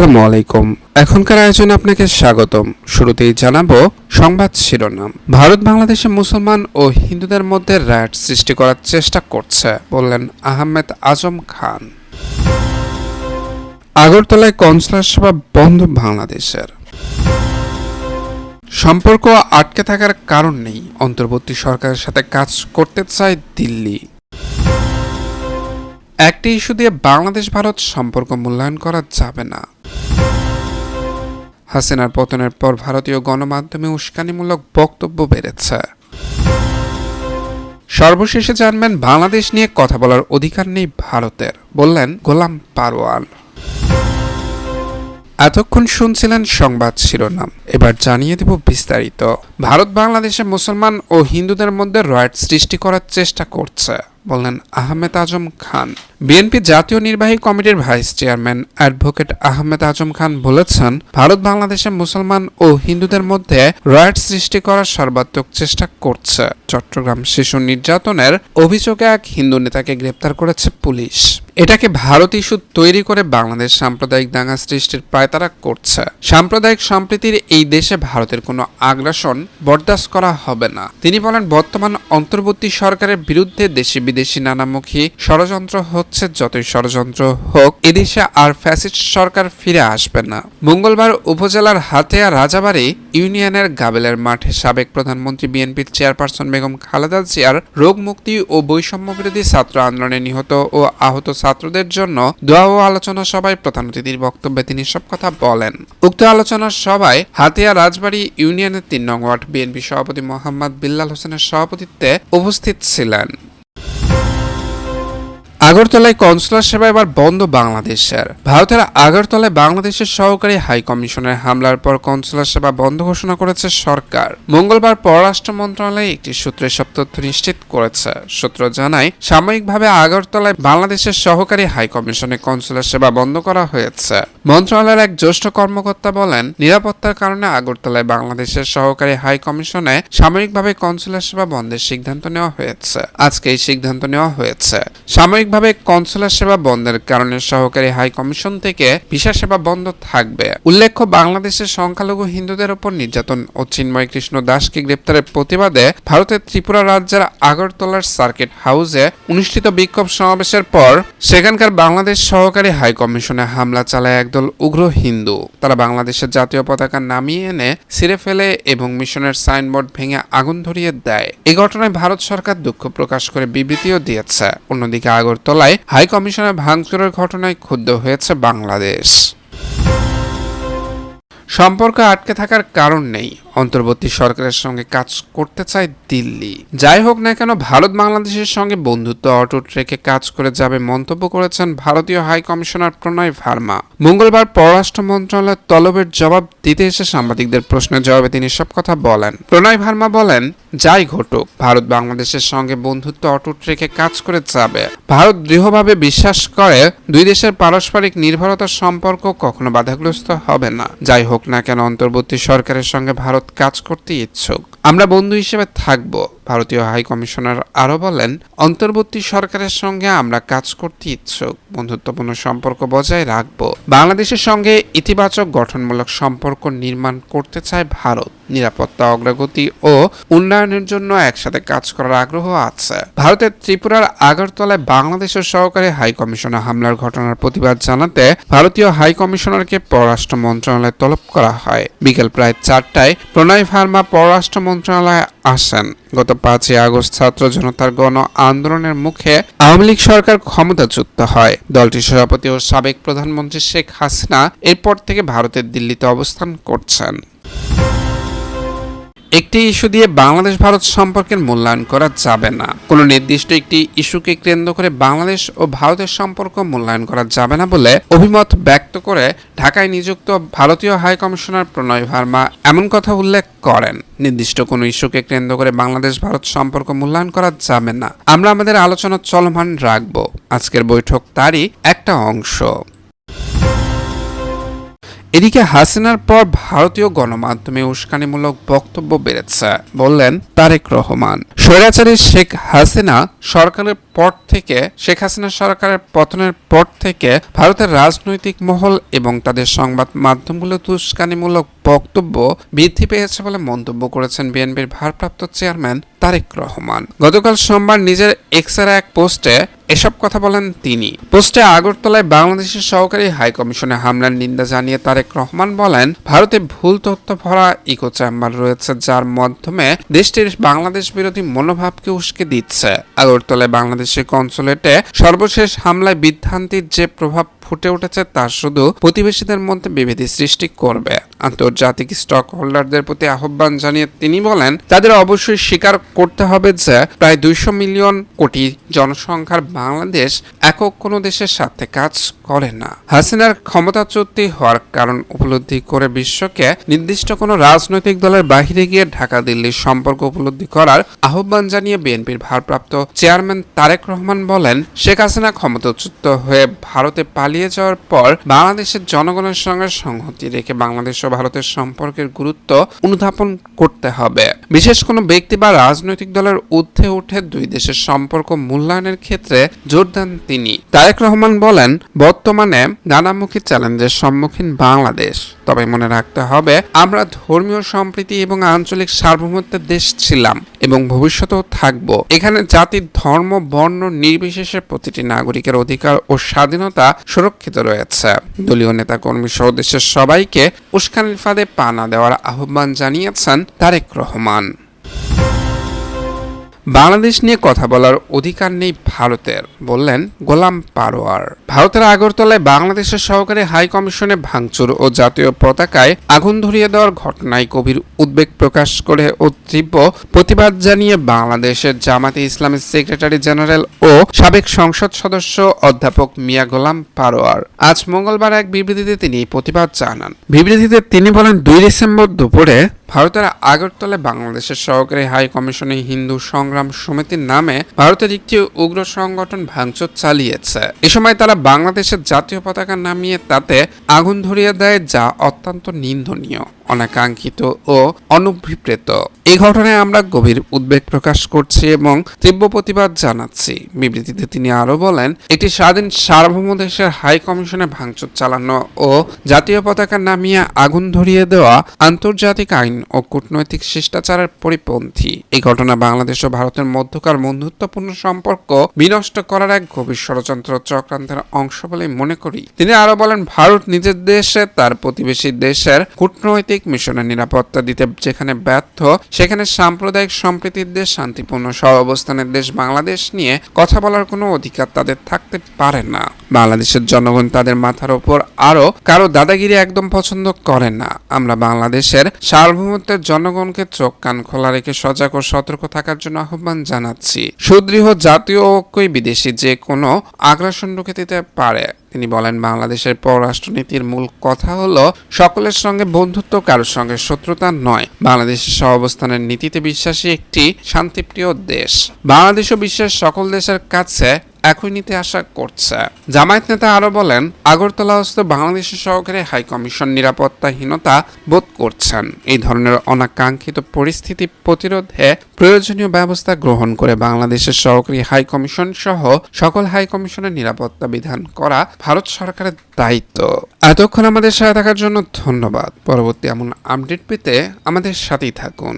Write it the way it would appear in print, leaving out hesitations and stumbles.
আসসালামু আলাইকুম। এখনকার আয়োজনে আপনাকে স্বাগতম। শুরুতেই জানাবো সংবাদ শিরোনাম। ভারত বাংলাদেশে মুসলমান ও হিন্দুদের মধ্যে রায়ট সৃষ্টি করার চেষ্টা করছে, বললেন আহমেদ আজম খান। আগরতলায় কনসুলার সেবা বন্ধ বাংলাদেশের। সম্পর্ক আটকে থাকার কারণ নেই, অন্তর্বর্তী সরকারের সাথে কাজ করতে চায় দিল্লি। একটি ইস্যু দিয়ে বাংলাদেশ ভারত সম্পর্ক মূল্যায়ন করা যাবে না। হাসিনার পতনের পর ভারতীয় গণমাধ্যমে উস্কানিমূলক বক্তব্য বেড়েছে। সর্বশেষে জানবেন বাংলাদেশ নিয়ে কথা বলার অধিকার নেই ভারতের, বললেন গোলাম পারওয়ান। এতক্ষণ শুনছিলেন সংবাদ শিরোনাম, এবার জানিয়ে দেব বিস্তারিত। ভারত বাংলাদেশে মুসলমান ও হিন্দুদের মধ্যে রায়ট সৃষ্টি করার চেষ্টা করছে, বললেন আহমেদ আজম খান। বিএনপি জাতীয় নির্বাহী কমিটির vice chairman advocate Ahmed Azam Khan বলেছেন, ভারত বাংলাদেশে মুসলমান ও হিন্দুদের মধ্যে রায়ট সৃষ্টি করার সর্বাত্মক চেষ্টা করছে। চট্টগ্রাম শিশু নির্যাতনের অভিযোগে এক হিন্দু নেতাকে গ্রেপ্তার করেছে পুলিশ। এটাকে ভারত ইস্যু তৈরি করে বাংলাদেশ সাম্প্রদায়িক দাঙ্গা সৃষ্টির পায়তারা করছে। সাম্প্রদায়িক সম্প্রীতির এই দেশে ভারতের কোনো আগ্রাসন বরদাস্ত করা হবে না। তিনি বলেন, বর্তমান অন্তর্বর্তী সরকারের বিরুদ্ধে দেশি বিদেশি নানামুখী ষড়যন্ত্র হচ্ছে। যতই ষড়যন্ত্র হোক, এদেশে আর ফ্যাসিস্ট সরকার ফিরে আসবে না। মঙ্গলবার উপজেলার হাতিয়া রাজাবাড়ি ইউনিয়নের গাবেলের মাঠে সাবেক প্রধানমন্ত্রী বিএনপির চেয়ারপারসন বেগম খালেদা জিয়ার রোগ মুক্তি ও বৈষম্য বিরোধী ছাত্র আন্দোলনে নিহত ও আহত ছাত্রদের জন্য দোয়া ও আলোচনা সভায় প্রধান অতিথির বক্তব্যে তিনি সব কথা বলেন। উক্ত আলোচনা সভায় হাতিয়া রাজবাড়ী ইউনিয়নের ৩ নং ওয়ার্ড বিএনপি সভাপতি মোহাম্মদ বিল্লাল হোসেনের সভাপতিত্বে উপস্থিত ছিলেন। আগরতলায় কনসুলার সেবা এবার বন্ধ বাংলাদেশের। ভারতের আগরতলায় বাংলাদেশের সহকারী হাই কমিশনের হামলার পর কনসুলার সেবা বন্ধ ঘোষণা করেছে সরকার। মঙ্গলবার পররাষ্ট্র মন্ত্রণালয়ে একটি সূত্র এসব তথ্য নিশ্চিত করেছে। সূত্র জানায়, সাময়িকভাবে আগরতলায় বাংলাদেশের সহকারী হাই কমিশনে কনসুলার সেবা বন্ধ করা হয়েছে। মন্ত্রণালয়ের এক জ্যেষ্ঠ কর্মকর্তা বলেন, নিরাপত্তার কারণে আগরতলায় বাংলাদেশের সহকারী হাই কমিশনে সাময়িকভাবে কনসুলার সেবা বন্ধের সিদ্ধান্ত নেওয়া হয়েছে। আজকে এই সিদ্ধান্ত নেওয়া হয়েছে। সাময়িকভাবে কনসুলার সেবা বন্ধের কারণে সহকারী হাই কমিশন থেকে ভিসা সেবা বন্ধ থাকবে। উল্লেখ্য, বাংলাদেশের সংখ্যালঘু হিন্দুদের উপর নির্যাতন ও চিন্ময় কৃষ্ণ দাসকে গ্রেপ্তারের প্রতিবাদে ভারতের ত্রিপুরা রাজ্যের আগরতলার সার্কিট হাউসে অনুষ্ঠিত বিক্ষোভ সমাবেশের পর সেখানকার বাংলাদেশ সহকারী হাই কমিশনে হামলা চালায় একদল উগ্র হিন্দু। তারা বাংলাদেশের জাতীয় পতাকা নামিয়ে এনে ছিঁড়ে ফেলে এবং মিশনের সাইনবোর্ড ভেঙে আগুন ধরিয়ে দেয়। এই ঘটনায় ভারত সরকার দুঃখ প্রকাশ করে বিবৃতিও দিয়েছে। অন্যদিকে আগরতলায় হাই কমিশনের ভাঙচুরের ঘটনায় ক্ষুব্ধ হয়েছে বাংলাদেশ। সম্পর্ক আটকে থাকার কারণ নেই, অন্তর্বর্তী সরকারের সঙ্গে কাজ করতে চায় দিল্লি। যাই হোক না কেন, ভারত বাংলাদেশের সঙ্গে বন্ধুত্ব অটুট রেখে কাজ করে যাবে মন্তব্য করেছেন ভারতীয় হাই কমিশনার প্রণয় ভার্মা। মঙ্গলবার পররাষ্ট্র মন্ত্রণালয়ের তলবের জবাব দিতে এসে সাংবাদিকদের প্রশ্নের জবাবে তিনি সব কথা বলেন। প্রণয় ভার্মা বলেন, যাই ঘটুক, ভারত বাংলাদেশের সঙ্গে বন্ধুত্ব অটুট রেখে কাজ করে যাবে। ভারত দৃঢ়ভাবে বিশ্বাস করে দুই দেশের পারস্পরিক নির্ভরতার সম্পর্ক কখনো বাধাগ্রস্ত হবে না। যাই হোক না কেন, অন্তর্বর্তী সরকারের সঙ্গে ভারত কাজ করতে ইচ্ছুক। আমরা বন্ধু হিসেবে থাকব। ভারতীয় হাই কমিশনার আরো বলেন, অন্তর্বর্তী সরকারের সঙ্গে আমরা কাজ করতে ইচ্ছুক, বন্ধুত্বপূর্ণ সম্পর্ক বজায় রাখব। বাংলাদেশের সঙ্গে ইতিবাচক গঠনমূলক সম্পর্ক নির্মাণ করতে চায় ভারত। নিরাপত্তা, অগ্রগতি ও উন্নয়নের জন্য একসাথে কাজ করার আগ্রহ আছে। ভারতের ত্রিপুরার আগরতলায় বাংলাদেশের সহকারী হাই কমিশনার হামলার ঘটনার প্রতিবাদ জানাতে ভারতীয় হাই কমিশনারকে পররাষ্ট্র মন্ত্রণালয়ে তলব করা হয়। বিকেল প্রায় 4টায় প্রণয় ভার্মা পররাষ্ট্র মন্ত্রণালয়ে আসেন। গত 5ই আগস্ট ছাত্র জনতার গণ আন্দোলনের মুখে আওয়ামী লীগ সরকার ক্ষমতাচ্যুত হয়। দলটির সভাপতি ও সাবেক প্রধানমন্ত্রী শেখ হাসিনা এরপর থেকে ভারতের দিল্লিতে অবস্থান করছেন। একটি ইস্যু দিয়ে বাংলাদেশ ভারত সম্পর্কের মূল্যায়ন করা যাবে না। কোনো নির্দিষ্ট একটি ইস্যুকে কেন্দ্র করে বাংলাদেশ ও ভারতের সম্পর্ক মূল্যায়ন করা যাবে না বলে অভিমত ব্যক্ত করে ঢাকায় নিযুক্ত ভারতীয় হাই কমিশনার প্রণয় ভার্মা এমন কথা উল্লেখ করেন। নির্দিষ্ট কোনো ইস্যুকে কেন্দ্র করে বাংলাদেশ ভারত সম্পর্ক মূল্যায়ন করা যাবে না। আমরা আমাদের আলোচনা চলমান রাখব। আজকের বৈঠক তারই একটা অংশ। এদিকে হাসিনার পর ভারতীয় গণমাধ্যমে উস্কানিমূলক বক্তব্য বেড়েছে, বললেন তারেক রহমান। স্বৈরাচারী শেখ হাসিনা সরকারের পতনের পর থেকে ভারতের রাজনৈতিক মহল এবং তাদের সংবাদ মাধ্যমগুলোতে উস্কানিমূলক বক্তব্য বৃদ্ধি পেয়েছে বলে মন্তব্য করেছেন বিএনপির ভারপ্রাপ্ত চেয়ারম্যান তারেক রহমান। গতকাল সোমবার নিজের এক্সের এক পোস্টে এসব কথা বলেন তিনি। পোস্টে আগরতলায় বাংলাদেশের সহকারী হাই কমিশনে হামলার নিন্দা জানিয়ে তারেক রহমান বলেন, ভারতে ভুল তথ্য ভরা ইকো চেম্বার রয়েছে, যার মাধ্যমে দেশটির বাংলাদেশ বিরোধী মনোভাবকে উস্কে দিচ্ছে। আগরতলায় বাংলাদেশের কনসুলেটে সর্বশেষ হামলায় বিভ্রান্তির যে প্রভাব ফুটে উঠেছে তা শুধু প্রতিবেশীদের মধ্যে বিভেদ সৃষ্টি করবে। আন্তর্জাতিক স্টক হোল্ডারদের প্রতি আহ্বান জানিয়ে তিনি বলেন, তাদের অবশ্যই স্বীকার করতে হবে যে প্রায় 200 মিলিয়ন কোটি জনসংখ্যার বাংলাদেশ একক কোনো দেশের সাথে কাজ করে না। হাসিনার ক্ষমতাচ্যুতি হওয়ার কারণ উপলব্ধি করে বিশ্বকে নির্দিষ্ট কোনো রাজনৈতিক দলের বাহিরে গিয়ে ঢাকা দিল্লির সম্পর্ক উপলব্ধি করার আহ্বান জানিয়ে বিএনপির ভারপ্রাপ্ত চেয়ারম্যান তারেক রহমান বলেন, শেখ হাসিনা ক্ষমতাচ্যুত হয়ে ভারতে পালিয়ে যাওয়ার পর বাংলাদেশের জনগণের সঙ্গে সংহতি রেখে বাংলাদেশ ও ভারতের সম্পর্কের গুরুত্ব অনুধাবন করতে হবে। বিশেষ কোনো ব্যক্তি বা রাজনৈতিক দলের ঊর্ধ্বে উঠে দুই দেশের সম্পর্ক মূল্যায়নের ক্ষেত্রে জোর দেন তিনি। তারেক রহমান বলেন, বর্তমানে নানামুখী চ্যালেঞ্জের সম্মুখীন বাংলাদেশ, তবে মনে রাখতে হবে আমরা ধর্মীয় সম্প্রীতি এবং আঞ্চলিক সার্বভৌমত্বের দেশ ছিলাম এবং ভবিষ্যতেও থাকব। এখানে জাতির ধর্ম বর্ণ নির্বিশেষে প্রতিটি নাগরিকের অধিকার ও স্বাধীনতা সুরক্ষিত রয়েছে। দলীয় নেতাকর্মী সহ দেশের সবাইকে উস্কানির ফাঁদে পা না দেওয়ার আহ্বান জানিয়েছেন তারেক রহমান। বাংলাদেশ নিয়ে কথা বলার অধিকার নেই ভারতের, বললেন গোলাম পারোয়ার। ভারতের আগরতলায় বাংলাদেশের সহকারী হাই কমিশনে ভাঙচুর ও জাতীয় পতাকায় আগুন ধরিয়ে দেওয়ার ঘটনায় গভীর উদ্বেগ প্রকাশ করে ও তীব্র প্রতিবাদ জানিয়ে বাংলাদেশের জামাতে ইসলামের সেক্রেটারি জেনারেল ও সাবেক সংসদ সদস্য অধ্যাপক মিয়া গোলাম পারোয়ার আজ মঙ্গলবার এক বিবৃতিতে তিনি প্রতিবাদ জানান। বিবৃতিতে তিনি বলেন, 2 ডিসেম্বর দুপুরে ভারতের আগরতলায় বাংলাদেশের সহকারী হাই কমিশনে হিন্দু সংগ্রাম সমিতির নামে ভারতের একটি উগ্র সংগঠন ভাঙচুর চালিয়েছে। এ সময় তারা বাংলাদেশের জাতীয় পতাকা নামিয়ে তাতে আগুন ধরিয়ে দেয়, যা অত্যন্ত নিন্দনীয়, অনাকাঙ্ক্ষিত ও অনভিপ্রেত। এই ঘটনায় আমরা গভীর উদ্বেগ প্রকাশ করছি এবং তীব্র প্রতিবাদ জানাচ্ছি। বিবৃতিতে তিনি আরো বলেন, একটি স্বাধীন সার্বভৌম দেশের হাই কমিশনে ভাঙচুর চালানো ও জাতীয় পতাকা নামিয়ে আগুন ধরিয়ে দেওয়া আন্তর্জাতিক আইন ও কূটনৈতিক শিষ্টাচারের পরিপন্থী। এই ঘটনা বাংলাদেশ ও ভারতের মধ্যকার বন্ধুত্বপূর্ণ সম্পর্ক বিনষ্ট করার এক গভীর ষড়যন্ত্র চক্রান্তের অংশ বলে মনে করি। তিনি আরো বলেন, ভারত নিজের দেশে তার প্রতিবেশী দেশের কূটনৈতিক মিশনের নিরাপত্তা দিতে যেখানে ব্যর্থ, সেখানে সাম্প্রদায়িক সম্প্রীতির দেশ, শান্তিপূর্ণ সহাবস্থানের দেশ বাংলাদেশ নিয়ে কথা বলার কোনো অধিকার তাদের থাকতে পারে না। বাংলাদেশের জনগণ তাদের মাথার উপর আরো কারো দাদাগিরি একদম পছন্দ করে না। আমরা বাংলাদেশের সার্বভৌমত্বের জনগণকে চোখ কান খোলা রেখে সজাগ ও সতর্ক থাকার জন্য আহ্বান জানাচ্ছি। সুদৃঢ় জাতীয় ঐক্যই বিদেশি যে কোনো আগ্রাসন রুখে দিতে পারে। তিনি বলেন, বাংলাদেশের পররাষ্ট্রনীতির মূল কথা হলো সকলের সঙ্গে বন্ধুত্ব, কারোর সঙ্গে শত্রুতা নয়। বাংলাদেশের সহাবস্থানের নীতিতে বিশ্বাসী একটি শান্তিপ্রিয় দেশ। বাংলাদেশও বিশ্বের সকল দেশের কাছে একই নীতি আশা করছে। জামায়াত নেতা আরো বলেন, আগরতলাস্থ বাংলাদেশের সহকারী হাই কমিশন নিরাপত্তাহীনতা বোধ করছেন। এই ধরনের অনাকাঙ্ক্ষিত পরিস্থিতি প্রতিরোধে প্রয়োজনীয় ব্যবস্থা গ্রহণ করে বাংলাদেশের সহকারী হাই কমিশন সহ সকল হাই কমিশনের নিরাপত্তা বিধান করা ভারত সরকারের দায়িত্ব। এতক্ষণ আমাদের সাথে থাকার জন্য ধন্যবাদ। পরবর্তী এমন আপডেট পেতে আমাদের সাথেই থাকুন।